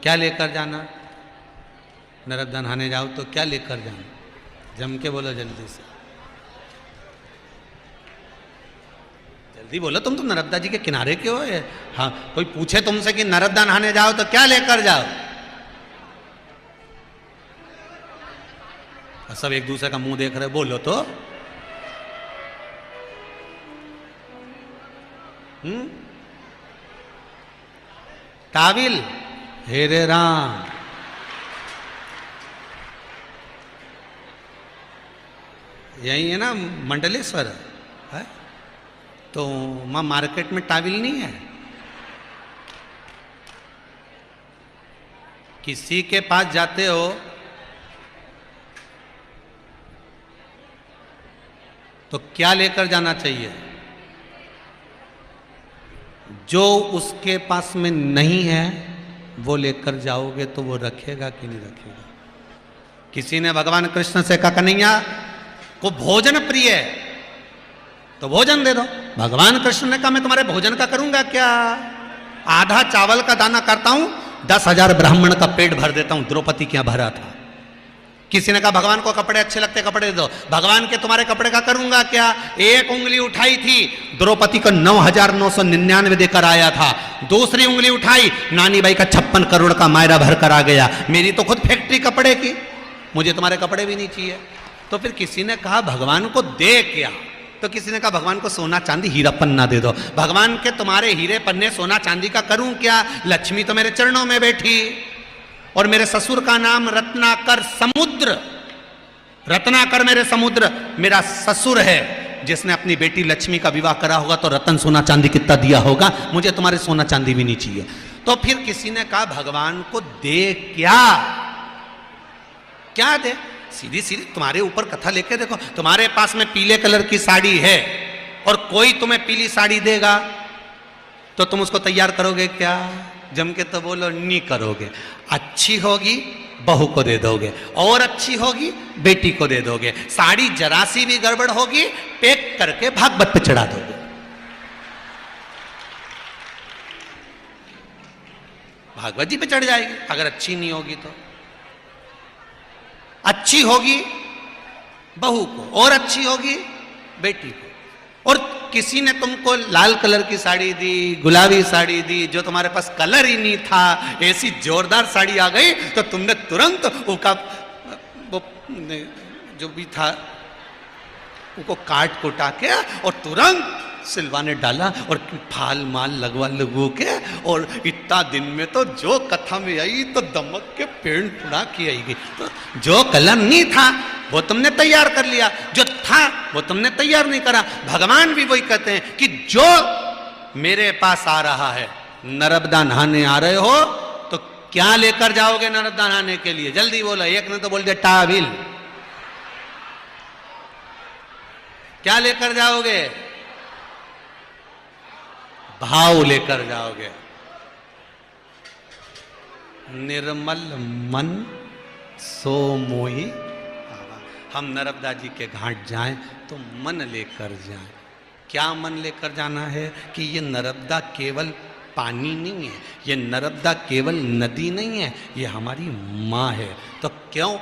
क्या लेकर जाना? नर्मदा नहाने जाओ तो क्या लेकर जाना? जम के बोलो जल्दी से, जल्दी बोलो। तुम तो नर्मदा जी के किनारे के हो। हाँ, कोई पूछे तुमसे कि नर्मदा नहाने जाओ तो क्या लेकर जाओ? सब एक दूसरे का मुंह देख रहे, बोलो तो। ताविल, हे रे राम, यही है ना मंडलेश्वर है? तो वहां मार्केट में टाविल नहीं है? किसी के पास जाते हो तो क्या लेकर जाना चाहिए? जो उसके पास में नहीं है वो लेकर जाओगे तो वो रखेगा कि नहीं रखेगा? किसी ने भगवान कृष्ण से कहा, कन्हैया को भोजन प्रिय है तो भोजन दे दो। भगवान कृष्ण ने कहा, मैं तुम्हारे भोजन का करूंगा क्या? आधा चावल का दाना करता हूं, 10,000 ब्राह्मण का पेट भर देता हूं। द्रौपदी क्या भरा था? किसी ने कहा, भगवान को कपड़े अच्छे लगते, कपड़े दे दो। भगवान के तुम्हारे कपड़े का करूंगा क्या? एक उंगली उठाई थी, द्रौपदी को 9,999 देकर आया था। दूसरी उंगली उठाई, नानी बाई का 56 करोड़ का मायरा भर कर आ गया। मेरी तो खुद फैक्ट्री कपड़े की, मुझे तुम्हारे कपड़े भी नहीं चाहिए। तो फिर किसी ने कहा, भगवान को दे क्या? तो किसी ने कहा, भगवान को सोना चांदी हीरा पन्ना दे दो। भगवान के तुम्हारे हीरे पन्ने सोना चांदी का करूं क्या? लक्ष्मी तो मेरे चरणों में बैठी, और मेरे ससुर का नाम रत्नाकर समुद्र, रत्नाकर मेरे समुद्र मेरा ससुर है, जिसने अपनी बेटी लक्ष्मी का विवाह करा होगा तो रतन सोना चांदी कितना दिया होगा। मुझे तुम्हारे सोना चांदी भी नहीं चाहिए। तो फिर किसी ने कहा, भगवान को दे क्या? क्या दे? सीधी सीधी तुम्हारे ऊपर कथा लेके देखो। तुम्हारे पास में पीले कलर की साड़ी है और कोई तुम्हें पीली साड़ी देगा तो तुम उसको तैयार करोगे क्या? जम के तो बोलो, नहीं करोगे। अच्छी होगी बहू को दे दोगे, और अच्छी होगी बेटी को दे दोगे। साड़ी जरा सी भी गड़बड़ होगी, पैक करके भागवत पे चढ़ा दोगे। भागवत जी पे चढ़ जाएगी अगर अच्छी नहीं होगी तो। अच्छी होगी बहू को और अच्छी होगी बेटी को। और किसी ने तुमको लाल कलर की साड़ी दी, गुलाबी साड़ी दी, जो तुम्हारे पास कलर ही नहीं था, ऐसी जोरदार साड़ी आ गई तो तुमने तुरंत उसका वो जो भी था उसको काट कुटा के और तुरंत सिलवाने डाला और फाल माल लगवा लगू के। और इतना दिन में तो जो कथा में आई तो दमक के पेड़ पुड़ा की आई गई। तो जो कलर नहीं था वो तुमने तैयार कर लिया, जो था वो तुमने तैयार नहीं करा। भगवान भी वही कहते हैं कि जो मेरे पास आ रहा है, नर्मदा नहाने आ रहे हो तो क्या लेकर जाओगे नर्मदा नहाने के लिए? जल्दी बोलो। एक ने तो बोल दिया टाविल। क्या लेकर जाओगे? भाव लेकर जाओगे। निर्मल मन सो मोही। हम नर्मदा जी के घाट जाएं तो मन लेकर जाएं। क्या मन लेकर जाना है? कि ये नर्मदा केवल पानी नहीं है, ये नर्मदा केवल नदी नहीं है, ये हमारी माँ है। तो क्यों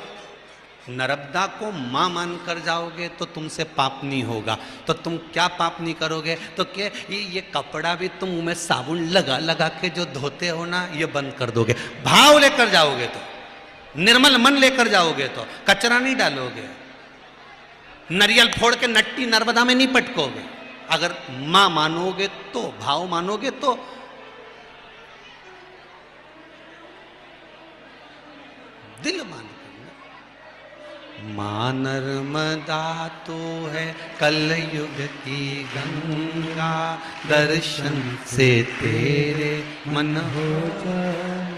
नर्मदा को माँ मानकर जाओगे तो तुमसे पाप नहीं होगा। तो तुम क्या पाप नहीं करोगे? तो क्या ये कपड़ा भी तुम मुंह में साबुन लगा लगा के जो धोते हो ना, ये बंद कर दोगे। भाव लेकर जाओगे तो, निर्मल मन लेकर जाओगे तो कचरा नहीं डालोगे। नरियल फोड़ के नट्टी नर्मदा में नहीं पटकोगे। अगर माँ मानोगे तो, भाव मानोगे तो। दिल मान माँ नर्मदा तो है कलयुग की गंगा, दर्शन से तेरे मन हो जाए।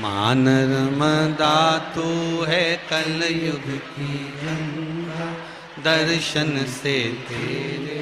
माँ नर्मदा तो है कलयुग की गंगा, दर्शन से तेरे